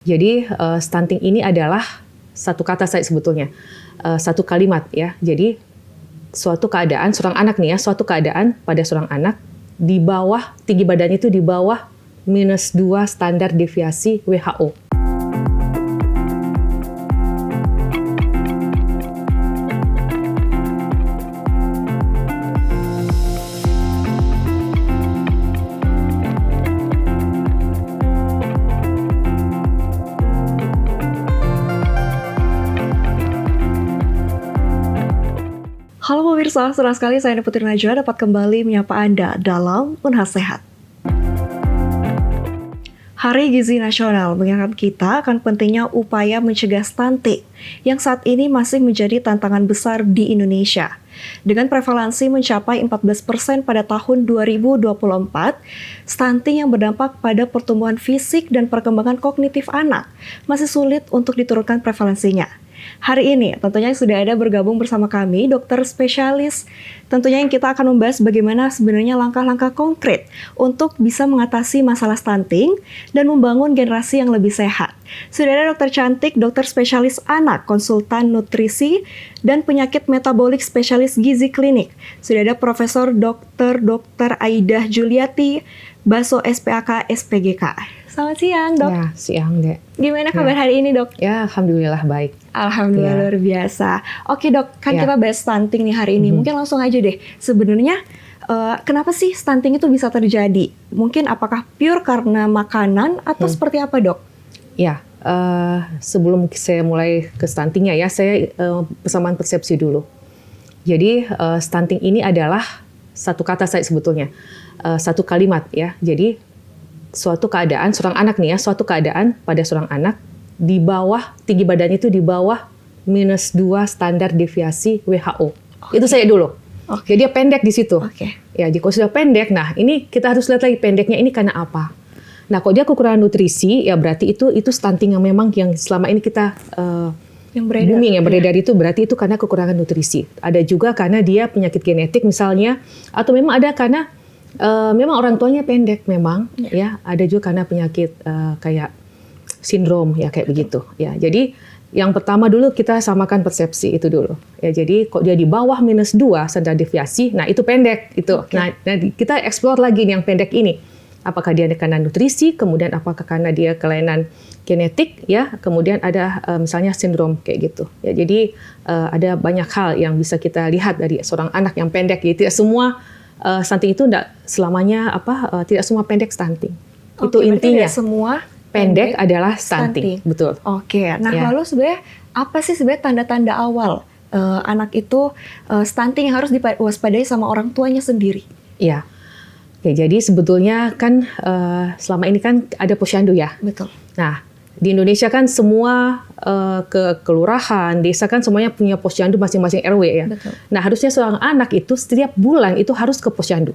Jadi stunting ini adalah satu kata saya sebetulnya, satu kalimat ya. Jadi suatu keadaan seorang anak nih ya, suatu keadaan pada seorang anak di bawah tinggi badannya itu di bawah -2 standar deviasi WHO. Halo pemirsa, senang sekali saya Putri Najwa dapat kembali menyapa Anda dalam Unhas Sehat. Hari Gizi Nasional mengingatkan kita akan pentingnya upaya mencegah stunting yang saat ini masih menjadi tantangan besar di Indonesia. Dengan prevalensi mencapai 14% pada tahun 2024, stunting yang berdampak pada pertumbuhan fisik dan perkembangan kognitif anak masih sulit untuk diturunkan prevalensinya. Hari ini tentunya sudah ada bergabung bersama kami dokter spesialis. Tentunya yang kita akan membahas bagaimana sebenarnya langkah-langkah konkret untuk bisa mengatasi masalah stunting dan membangun generasi yang lebih sehat. Sudah ada dokter cantik, dokter spesialis anak, konsultan nutrisi dan penyakit metabolik spesialis gizi klinik. Sudah ada Profesor Dr. Aidah Juliati, Baso SPAK SPGK. Selamat siang, Dok. Ya, siang, Dek. Gimana kabar hari ini, Dok? Ya, alhamdulillah baik. Alhamdulillah luar biasa. Oke, Dok, kan kita bahas stunting nih hari ini. Mungkin langsung aja deh. Sebenarnya kenapa sih stunting itu bisa terjadi? Mungkin apakah pure karena makanan atau seperti apa, Dok? Ya, sebelum saya mulai ke stuntingnya ya, saya persamaan persepsi dulu. Jadi stunting ini adalah satu kata saya sebetulnya, satu kalimat ya. Jadi suatu keadaan seorang anak nih ya, suatu keadaan pada seorang anak di bawah tinggi badannya itu di bawah -2 standar deviasi WHO. Itu saya dulu. Jadi dia pendek di situ. Ya, jika sudah pendek, nah ini kita harus lihat lagi pendeknya ini karena apa. Nah, kalau dia kekurangan nutrisi, ya berarti itu stunting yang memang yang selama ini kita yang beredar itu berarti itu karena kekurangan nutrisi. Ada juga karena dia penyakit genetik misalnya, atau memang ada karena memang orang tuanya pendek memang, ya. Ada juga karena penyakit kayak sindrom ya kayak begitu. Ya, jadi yang pertama dulu kita samakan persepsi itu dulu. Ya, jadi kok dia di bawah -2 standar deviasi, nah itu pendek itu. Nah, kita explore lagi nih yang pendek ini. Apakah dia karena nutrisi, kemudian apakah karena dia kelainan genetik, ya, kemudian ada misalnya sindrom kayak gitu. Ya, jadi ada banyak hal yang bisa kita lihat dari seorang anak yang pendek. Jadi tidak semua stunting itu tidak selamanya tidak semua pendek stunting. Itu intinya. Tidak semua pendek adalah stunting. Betul. Oke. Nah, lalu sebenarnya apa sih sebenarnya tanda-tanda awal anak itu stunting yang harus diwaspadai sama orang tuanya sendiri? Iya. Oke, jadi sebetulnya kan selama ini kan ada posyandu ya. Betul. Nah, di Indonesia kan semua kelurahan, desa kan semuanya punya posyandu masing-masing RW ya. Betul. Nah, harusnya seorang anak itu setiap bulan itu harus ke posyandu.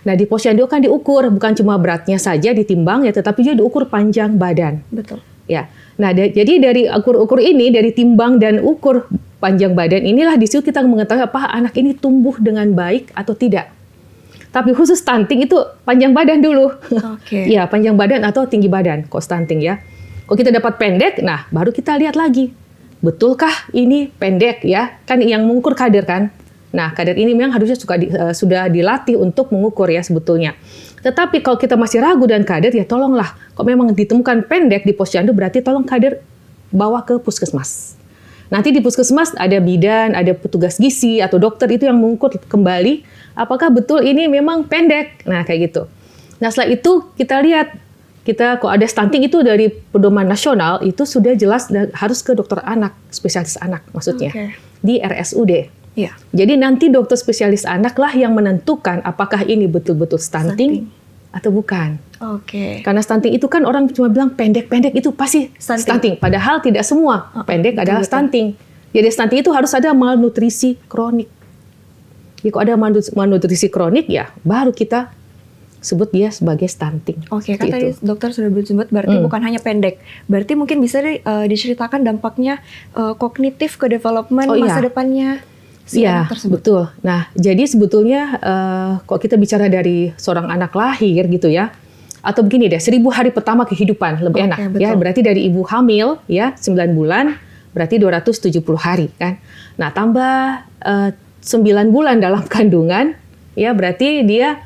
Nah, di posyandu kan diukur bukan cuma beratnya saja ditimbang ya, tetapi juga diukur panjang badan. Betul. Ya. Nah, jadi dari ukur ini, dari timbang dan ukur panjang badan inilah di situ kita mengetahui apakah anak ini tumbuh dengan baik atau tidak. Tapi khusus stunting itu panjang badan dulu. Ya, panjang badan atau tinggi badan kok stunting ya. Kalau kita dapat pendek, nah baru kita lihat lagi. Betulkah ini pendek ya? Kan yang mengukur kadar kan. Nah, kadar ini memang harusnya sudah dilatih untuk mengukur ya sebetulnya. Tetapi kalau kita masih ragu dan kadar, ya tolonglah. Kalau memang ditemukan pendek di posyandu, berarti tolong kadar bawa ke puskesmas. Nanti di puskesmas ada bidan, ada petugas gizi atau dokter itu yang mengukur kembali apakah betul ini memang pendek. Nah, kayak gitu. Nah, setelah itu kita lihat, kalau ada stunting itu dari pedoman nasional, itu sudah jelas harus ke dokter anak, spesialis anak maksudnya, di RSUD. Ya. Jadi nanti dokter spesialis anak lah yang menentukan apakah ini betul-betul stunting atau bukan. Karena stunting itu kan orang cuma bilang pendek-pendek itu pasti stunting. Padahal tidak semua pendek adalah stunting. Jadi stunting itu harus ada malnutrisi kronik. Jadi kalau ada malnutrisi kronik ya baru kita sebut dia sebagai stunting. Kan tadi dokter sudah sebut berarti bukan hanya pendek. Berarti mungkin bisa diceritakan dampaknya kognitif ke development masa depannya. Iya, betul. Nah, jadi sebetulnya kalau kita bicara dari seorang anak lahir gitu ya, atau begini deh, 1000 hari pertama kehidupan lebih enak ya. Betul. Berarti dari ibu hamil ya 9 bulan berarti 270 hari kan. Nah, tambah 9 bulan dalam kandungan ya berarti dia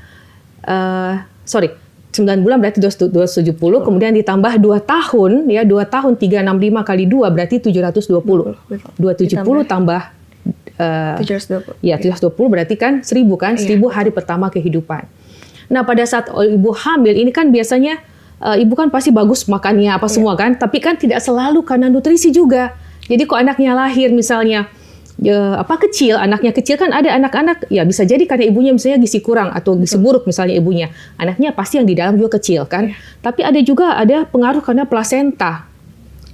9 bulan berarti 270, kemudian ditambah 2 tahun ya, 2 tahun 365 kali 2 berarti 720. 270 tambah 720. Ya, 720 berarti kan 1000 kan, 1000 hari pertama kehidupan. Nah, pada saat ibu hamil ini kan biasanya ibu kan pasti bagus makannya apa semua kan, tapi kan tidak selalu karena nutrisi juga. Jadi kok anaknya lahir misalnya anaknya kecil kan ada anak-anak ya bisa jadi karena ibunya misalnya gizi kurang atau gizi buruk misalnya ibunya. Anaknya pasti yang di dalam juga kecil kan. Tapi ada pengaruh karena plasenta.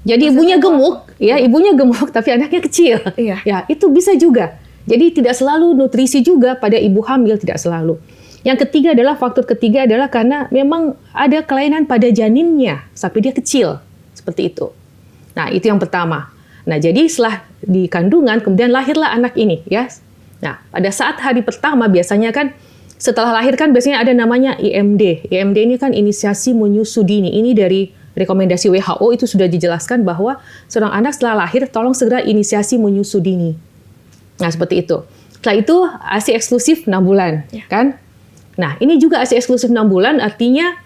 Jadi ibunya gemuk, ya ibunya gemuk tapi anaknya kecil. Ya, itu bisa juga. Jadi tidak selalu nutrisi juga pada ibu hamil, tidak selalu. Yang ketiga adalah faktor ketiga adalah karena memang ada kelainan pada janinnya sampai dia kecil. Seperti itu. Nah, itu yang pertama. Nah, jadi setelah di kandungan kemudian lahirlah anak ini ya. Nah, pada saat hari pertama biasanya kan setelah lahir kan biasanya ada namanya IMD. IMD ini kan inisiasi menyusu dini. Ini dari rekomendasi WHO itu sudah dijelaskan bahwa seorang anak setelah lahir tolong segera inisiasi menyusu dini. Nah, seperti itu. Setelah itu ASI eksklusif 6 bulan, kan? Nah, ini juga ASI eksklusif 6 bulan artinya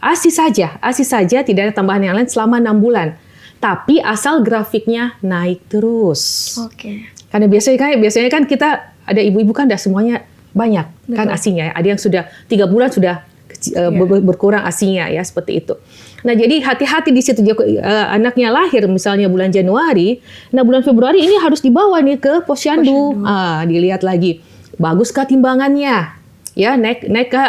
ASI saja tidak ada tambahan yang lain selama 6 bulan. Tapi asal grafiknya naik terus. Karena biasanya kan kita ada ibu-ibu kan tidak semuanya banyak. Betul. Kan ASInya ya. Ada yang sudah 3 bulan sudah berkurang ASInya ya, seperti itu. Nah, jadi hati-hati di situ. Anaknya lahir misalnya bulan Januari, nah bulan Februari ini harus dibawa nih ke posyandu. Dilihat lagi, baguskah timbangannya? Ya, naik ke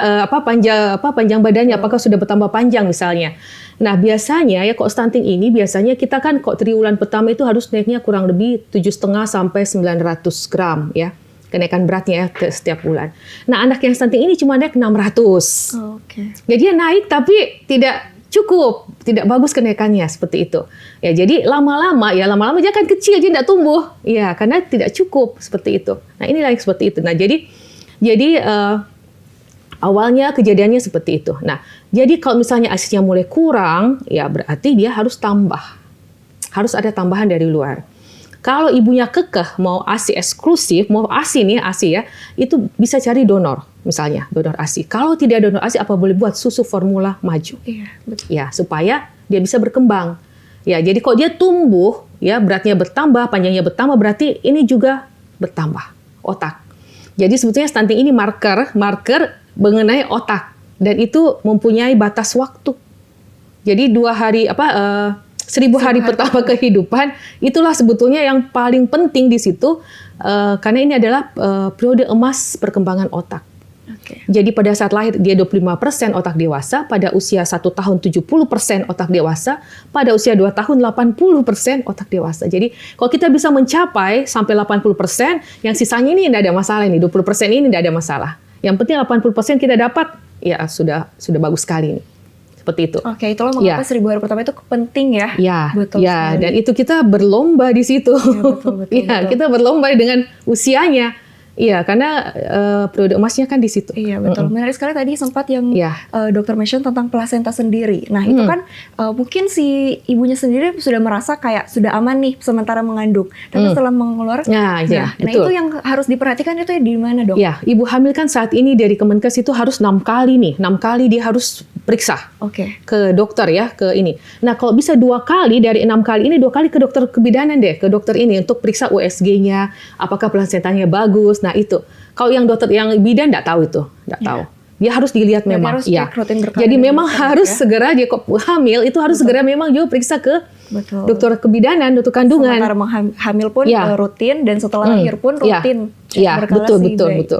panjang badannya, apakah sudah bertambah panjang misalnya. Nah, biasanya ya kok stunting ini biasanya kita kan kok triwulan pertama itu harus naiknya kurang lebih 7,5 sampai 900 gram ya. Kenaikan beratnya ya setiap bulan. Nah, anak yang stunting ini cuma naik 600. Jadi dia naik tapi tidak cukup, tidak bagus kenaikannya seperti itu. Ya, jadi lama-lama dia kan kecil, dia tidak tumbuh. Ya, karena tidak cukup seperti itu. Nah, inilah yang seperti itu. Nah, jadi awalnya kejadiannya seperti itu. Nah, jadi kalau misalnya ASInya mulai kurang, ya berarti dia harus tambah. Harus ada tambahan dari luar. Kalau ibunya kekeh mau ASI eksklusif, mau ASI ya, itu bisa cari donor, misalnya donor ASI. Kalau tidak donor ASI, apa boleh buat susu formula maju? Ya, supaya dia bisa berkembang. Ya, jadi kalau dia tumbuh, ya beratnya bertambah, panjangnya bertambah, berarti ini juga bertambah otak. Jadi sebetulnya stunting ini marker mengenai otak dan itu mempunyai batas waktu. Jadi 1000 hari pertama kehidupan itulah sebetulnya yang paling penting di situ karena ini adalah periode emas perkembangan otak. Jadi pada saat lahir dia 25% otak dewasa, pada usia 1 tahun 70% otak dewasa, pada usia 2 tahun 80% otak dewasa. Jadi kalau kita bisa mencapai sampai 80%, yang sisanya ini tidak ada masalah ini, 20% ini tidak ada masalah. Yang penting 80% kita dapat, ya sudah bagus sekali ini. Seperti itu. Itulah mengapa 1000 hari pertama itu penting ya. Betul. Dan itu kita berlomba di situ. Betul. Kita berlomba dengan usianya. Iya, karena periode emasnya kan di situ. Iya, betul. Menarik sekali tadi sempat yang dokter mention tentang plasenta sendiri. Nah, itu kan mungkin si ibunya sendiri sudah merasa kayak sudah aman nih sementara mengandung. Tapi setelah mengeluarkan, nah itu yang harus diperhatikan itu di mana, Dok? Ya, ibu hamil kan saat ini dari Kemenkes itu harus 6 kali nih. 6 kali dia harus periksa ke dokter ya, ke ini. Nah, kalau bisa 2 kali dari 6 kali ini, 2 kali ke dokter kebidanan deh, ke dokter ini untuk periksa USG-nya, apakah plasentanya bagus. Nah, itu. Kalau yang dokter yang bidan enggak tahu itu, enggak tahu. Dia harus dilihat memang. Jadi memang harus segera dia kok hamil itu harus segera memang juga periksa ke dokter kebidanan, dokter kandungan. Sementara hamil pun rutin dan setelah lahir pun rutin. Betul.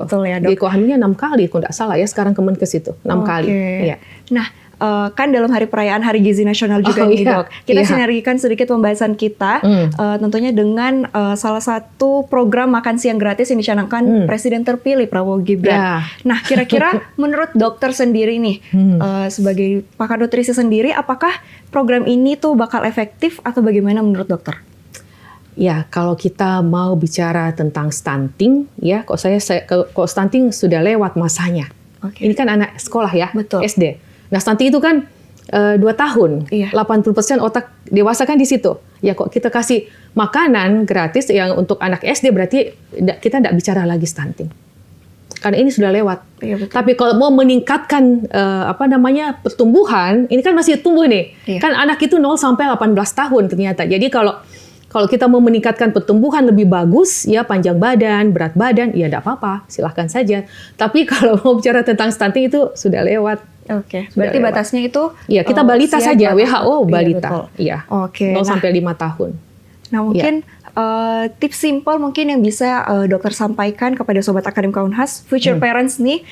Betul ya, Dok. Jadi kok hamilnya 6 kali, kok enggak salah ya sekarang Kemenkes itu 6 kali. Iya. Nah, kan dalam hari perayaan Hari Gizi Nasional juga nih, Dok. Kita sinergikan sedikit pembahasan kita tentunya dengan salah satu program makan siang gratis yang dicanangkan Presiden terpilih Prabowo Gibran. Nah, kira-kira menurut dokter sendiri nih, sebagai pakar nutrisi sendiri, apakah program ini tuh bakal efektif atau bagaimana menurut dokter? Ya, kalau kita mau bicara tentang stunting, ya, kok stunting sudah lewat masanya. Oke. Ini kan anak sekolah ya, Betul. SD. Nah, stunting itu kan 2 tahun, Iya. 80% otak dewasa kan di situ. Ya kok kita kasih makanan gratis yang untuk anak SD berarti kita tidak bicara lagi stunting. Karena ini sudah lewat. Iya, betul. Tapi kalau mau meningkatkan pertumbuhan, ini kan masih tumbuh nih. Iya. Kan anak itu 0 sampai 18 tahun ternyata. Jadi kalau kita mau meningkatkan pertumbuhan lebih bagus, ya panjang badan, berat badan, ya tidak apa-apa, silahkan saja. Tapi kalau mau bicara tentang stunting itu sudah lewat. Oke, Sudah berarti lewat. batasnya itu Ya, kita balita usia saja, berapa? WHO Iya, balita. betul. Iya. Oke. 0 sampai 5 tahun. Nah, mungkin tips simple mungkin yang bisa dokter sampaikan kepada sobat akademika Unhas, future parents nih,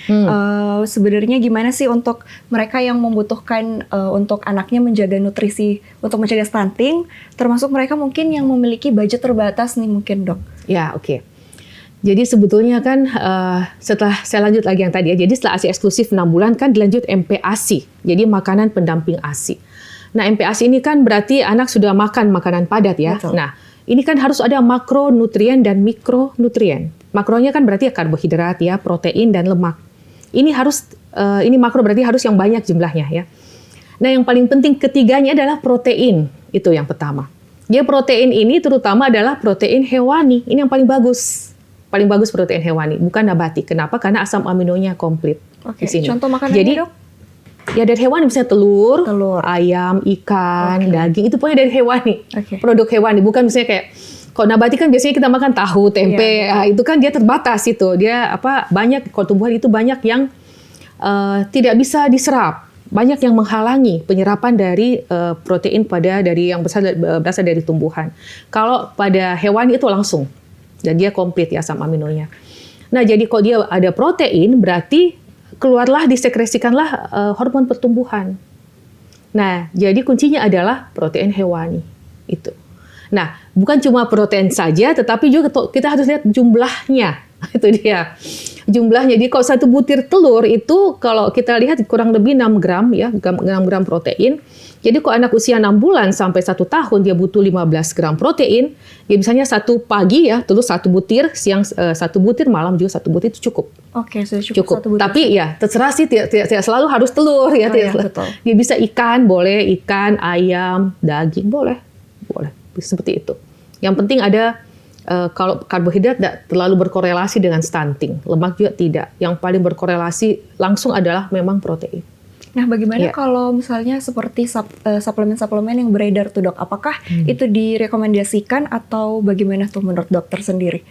sebenarnya gimana sih untuk mereka yang membutuhkan untuk anaknya menjaga nutrisi, untuk mencegah stunting, termasuk mereka mungkin yang memiliki budget terbatas nih mungkin, Dok. Ya, oke. Jadi sebetulnya kan setelah saya lanjut lagi yang tadi ya, jadi setelah ASI eksklusif 6 bulan kan dilanjut MPASI, jadi makanan pendamping ASI. Nah, MPASI ini kan berarti anak sudah makan makanan padat ya. Betul. Nah, ini kan harus ada makronutrien dan mikronutrien. Makronya kan berarti karbohidrat ya, protein dan lemak. Ini ini makro berarti harus yang banyak jumlahnya ya. Nah, yang paling penting ketiganya adalah protein, itu yang pertama. Dia protein ini terutama adalah protein hewani, ini yang paling bagus. Paling bagus protein hewani, bukan nabati. Kenapa? Karena asam aminonya komplit Oke. di sini. Contoh makanannya, Jadi, Dok? ya dari hewani misalnya telur, Telur. ayam, ikan, Oke. daging, itu pokoknya dari hewani. Oke. Produk hewani, bukan misalnya kayak kalau nabati kan biasanya kita makan tahu, tempe, Iya, itu kan dia terbatas itu. Dia banyak kalau tumbuhan itu banyak yang tidak bisa diserap. Banyak yang menghalangi penyerapan dari protein dari yang berasal dari tumbuhan. Kalau pada hewani itu langsung dan dia komplit ya asam aminonya. Nah, jadi kalau dia ada protein berarti disekresikanlah hormon pertumbuhan. Nah, jadi kuncinya adalah protein hewani itu. Nah, bukan cuma protein saja, tetapi juga kita harus lihat jumlahnya. Itu dia. Jumlahnya. Jadi kalau 1 butir telur itu kalau kita lihat kurang lebih 6 gram ya, 6 gram protein. Jadi kalau anak usia 6 bulan sampai 1 tahun dia butuh 15 gram protein. Ya misalnya 1 pagi ya, telur 1 butir, siang 1 butir, malam juga 1 butir itu cukup. Oke, sudah cukup. 1 butir. Tapi ya terserah sih, tidak selalu harus telur ya. Oh, iya, betul. Dia bisa ikan, boleh ikan, ayam, daging, boleh. Seperti itu. Yang penting ada kalau karbohidrat tidak terlalu berkorelasi dengan stunting, lemak juga tidak. Yang paling berkorelasi langsung adalah memang protein. Nah, bagaimana Iya. kalau misalnya seperti suplemen-suplemen yang beredar tuh, Dok? Apakah itu direkomendasikan atau bagaimana tuh menurut dokter sendiri?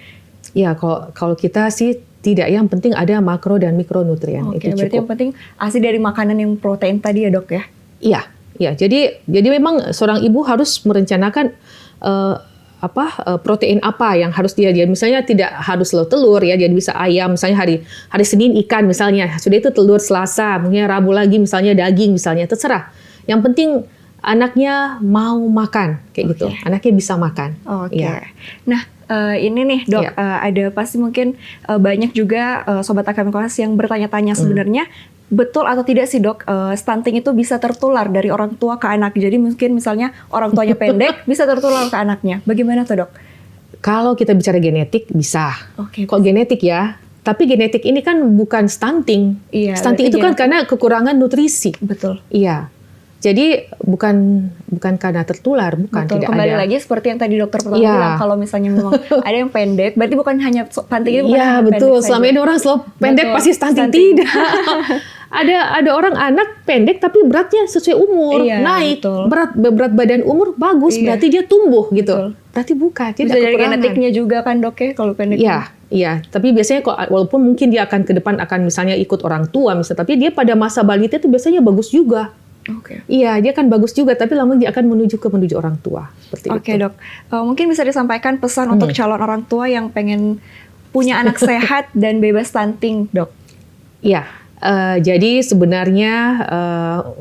Ya, kalau kita sih tidak. Yang penting ada makro dan mikronutrien. Oke, Itu berarti yang cukup. penting ASI dari makanan yang protein tadi ya, Dok ya? Iya. Jadi memang seorang ibu harus merencanakan protein apa yang harus dia misalnya tidak harus selalu telur ya, dia bisa ayam misalnya hari Senin ikan misalnya, sudah itu telur, Selasa mungkin Rabu lagi misalnya daging misalnya, terserah. Yang penting anaknya mau makan kayak gitu, anaknya bisa makan. Oke. Iya. Nah, ini nih, Dok, Iya. ada pasti mungkin banyak juga sobat akademik Unhas yang bertanya-tanya sebenarnya betul atau tidak sih, Dok, stunting itu bisa tertular dari orang tua ke anak. Jadi mungkin misalnya orang tuanya pendek bisa tertular ke anaknya. Bagaimana tuh, Dok? Kalau kita bicara genetik bisa. Oke. Kok genetik ya? Tapi genetik ini kan bukan stunting. Iya, Stunting berarti itu kan genetik. karena kekurangan nutrisi. Betul. Iya. Jadi bukan karena tertular, bukan. Betul. Tidak Kembali ada. lagi seperti yang tadi dokter pertama Iya. bilang, kalau misalnya memang ada yang pendek, berarti bukan hanya stunting ini bukan Iya hanya betul. pendek Selama saja. ini orang selalu pendek Betul. pasti stunting. Stunting. Tidak. ada orang anak pendek tapi beratnya sesuai umur, Iya, naik. betul. Berat badan umur bagus, Iya. berarti dia tumbuh gitu. Betul. Berarti bukan. Dia Bisa ada dari kekurangan. genetiknya juga kan, Dok ya, kalau pendek. Iya. Tapi biasanya walaupun mungkin dia akan ke depan akan misalnya ikut orang tua misalnya, tapi dia pada masa balita itu biasanya bagus juga. Oke. Iya, dia kan bagus juga, tapi lama dia akan menuju orang tua. Seperti Oke, itu. Dok. Mungkin bisa disampaikan pesan untuk calon orang tua yang pengen punya anak sehat dan bebas stunting, Dok. Iya, jadi sebenarnya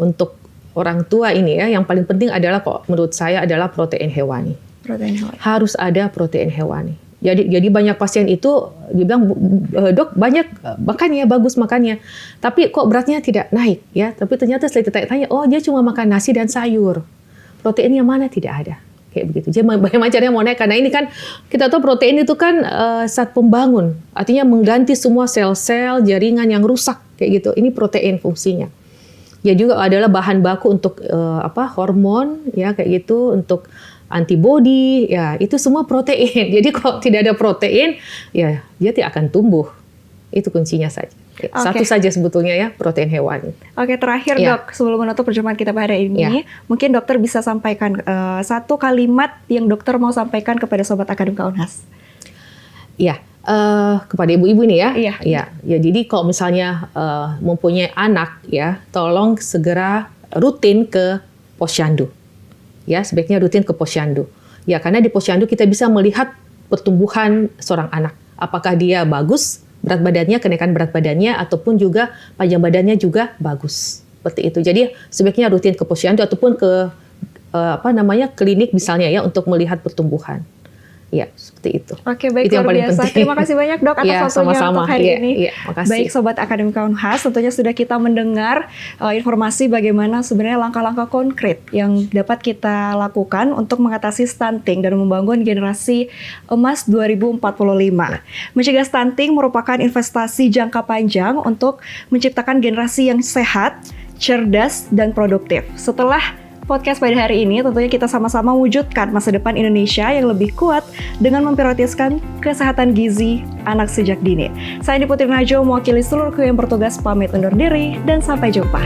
untuk orang tua ini ya, yang paling penting adalah menurut saya adalah protein hewani. Protein hewani. Harus ada protein hewani. Jadi banyak pasien itu dibilang, dok banyak makannya, bagus makannya, tapi kok beratnya tidak naik ya. Tapi ternyata setelah ditanya-tanya, oh dia cuma makan nasi dan sayur. Proteinnya mana tidak ada. kayak begitu. Jadi bagaimana caranya mau naik? Karena ini kan kita tahu protein itu kan zat pembangun, artinya mengganti semua sel-sel jaringan yang rusak kayak gitu. Ini protein fungsinya. Ya juga adalah bahan baku untuk hormon ya kayak gitu, untuk antibody ya itu semua protein. Jadi kalau tidak ada protein ya dia tidak akan tumbuh. Itu kuncinya saja. Satu saja sebetulnya ya, protein hewani. Oke, terakhir Dok, sebelum menutup perjumpaan kita pada hari ini, mungkin dokter bisa sampaikan satu kalimat yang dokter mau sampaikan kepada Sobat Akademika Unhas. Iya, kepada ibu-ibu nih ya. Iya. Ya, jadi kalau misalnya mempunyai anak ya, tolong segera rutin ke posyandu. Ya, sebaiknya rutin ke posyandu. Ya, karena di posyandu kita bisa melihat pertumbuhan seorang anak. Apakah dia bagus berat badannya, kenaikan berat badannya, ataupun juga panjang badannya juga bagus. Seperti itu. Jadi sebaiknya rutin ke posyandu ataupun ke klinik misalnya ya untuk melihat pertumbuhan. Ya, seperti itu. Oke, baik, itu luar biasa. Terima kasih banyak Dok atas waktunya untuk hari ini. Makasih. Baik Sobat Akademika Unhas, tentunya sudah kita mendengar informasi bagaimana sebenarnya langkah-langkah konkret yang dapat kita lakukan untuk mengatasi stunting dan membangun generasi emas 2045. Mencegah stunting merupakan investasi jangka panjang untuk menciptakan generasi yang sehat, cerdas, dan produktif. Setelah podcast pada hari ini, tentunya kita sama-sama mewujudkan masa depan Indonesia yang lebih kuat dengan memprioritaskan kesehatan gizi anak sejak dini. Saya Andi Putri Najo, mewakili seluruh kru yang bertugas pamit undur diri dan sampai jumpa.